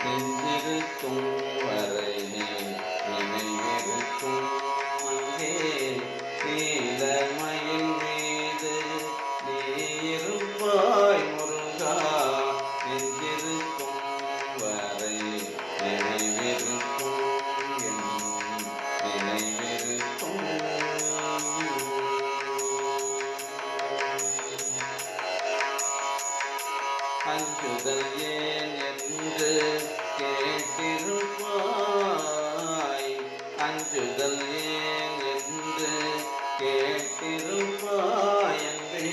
நெஞ்சிருக்கும் வரை நினைவிருக்கும் அங்கே நீலமயில் மீது நீ இருப்பாய் முருகா. நெஞ்சிருக்கும் வரை நினைவிருக்கும் என் நினைவிருக்கும். அஞ்சுதல் ஏன் என்று கேட்டிருப்பாய், அஞ்சுதல் ஏன் என்று கேட்டிருப்பாய் அன்றே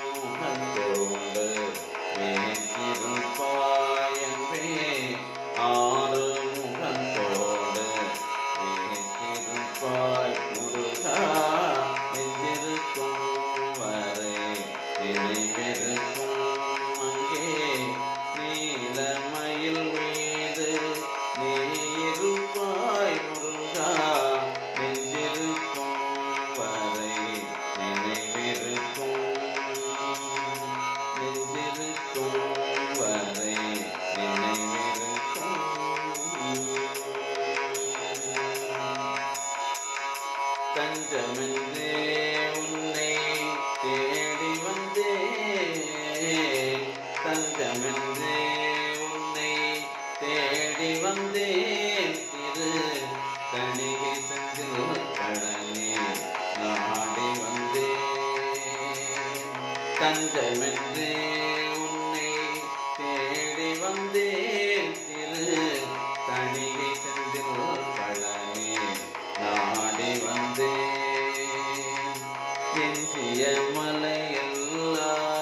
ஆறுமுகத்தோடு மேற்றிருப்பாய் அன்றே ஆறுமுகத்தோடு மேற்றிருப்பாய் முருகா. நெஞ்சிருக்கும் வரை நினைவிருக்கும் அங்கே நீலமயில் மீது நீ இருப்பாய் முருகா. நெஞ்சிருக்கும் வரை நினைவிருக்கும், நெஞ்சிருக்கும் வரை நினைவிருக்கும். தஞ்சமென்றே உன்னை தேடி வந்தேன், தஞ்சமென்றே உன்னை தேடி வந்தேன். திரு தணிகை செந்தில் கடனே நாடி வந்தேன், தஞ்சமென்றே உன்னை தேடி வந்தேன். திரு தணிகை செந்தில் கடனே நாடி வந்தேன். எஞ்சிய மலையெல்லாம்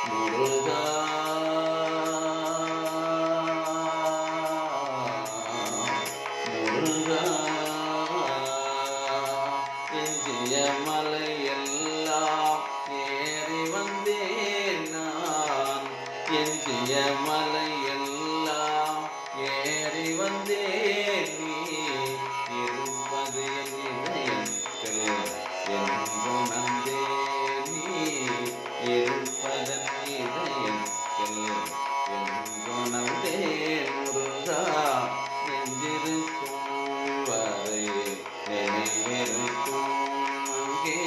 முருகா முருகா. எஞ்சிய மலையெல்லாம் ஏறி வந்தேன் நான், எஞ்சிய மலையெல்லாம் ஏறி வந்தேன். நீ இருப்பது என் இதயத்தில் என்றுணர்ந்தேன், நீ இருப்பதன் இதயத்தில் என்றுணர்ந்தேன் முருகா. நெஞ்சிருக்கும் வரை நினைவிருக்கும் அங்கே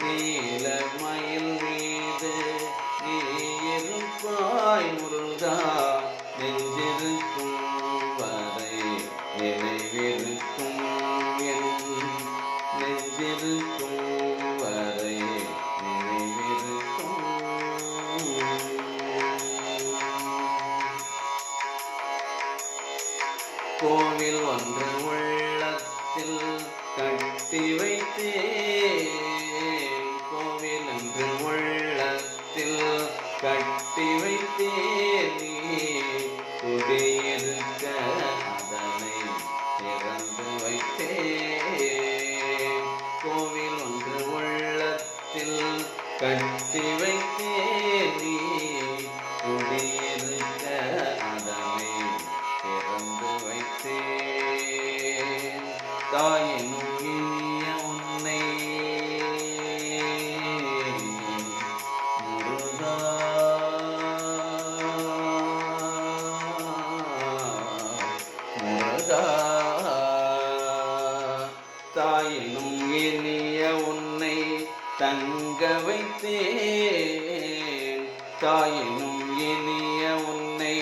நீலமயில் மீது நீ இருப்பாய் முருகா. நெஞ்சிருக்கும் வரை நினைவிருக்கும் என் நெஞ்சிருக்கும் வரை நினைவிருக்கும். கோவில் ஒன்று உள்ளத்தில் கட்டி வைத்தேன், கோவில் ஒன்று உள்ளத்தில் கட்டி வைத்தேன். நீ குடியிருக்க அதனை திறந்து வைத்தேன், கோவில் ஒன்று உள்ளத்தில் கட்டி வைத்தேன். நீ குடியிருக்க அதனை திறந்து வைத்தேன். தாயினும் இனிய உன்னை முருகா முருகா. தாயினும் இனிய உன்னை தங்க வைத்தேன், தாயினும் இனிய உன்னை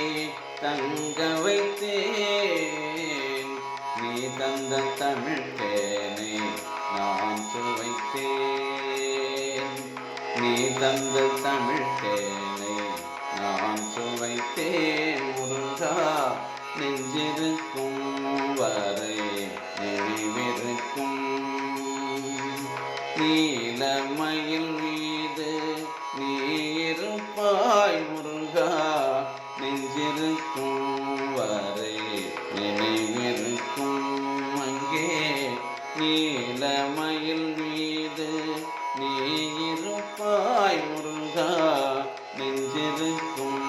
தங்க வைத்தேன். நீ தந்த தமிழ் தேனை நான் சுவைத்தேன், நீ தந்த தமிழ் தேனை நான் சுவைத்தேன் முருகா. நெஞ்சிருக்கும் வரை நினைவிருக்கும் நீலமயில் மீது நீ இருப்பாய் முருகா. நெஞ்சிருக்கும் வரை நினைவிருக்கும் அங்கே நீலமயில் மீது நீ இருப்பாய் முருகா. நெஞ்சிருக்கும்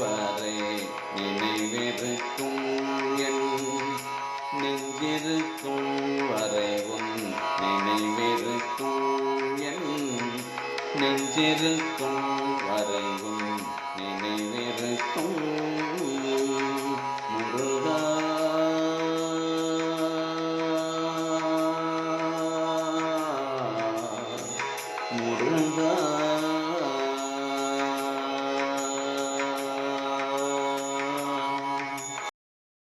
வரை நினைவிருக்கும் என் நெஞ்சிருக்கும் வரை நினைத்திருக்கும் வரையும் நினைவிருக்கும்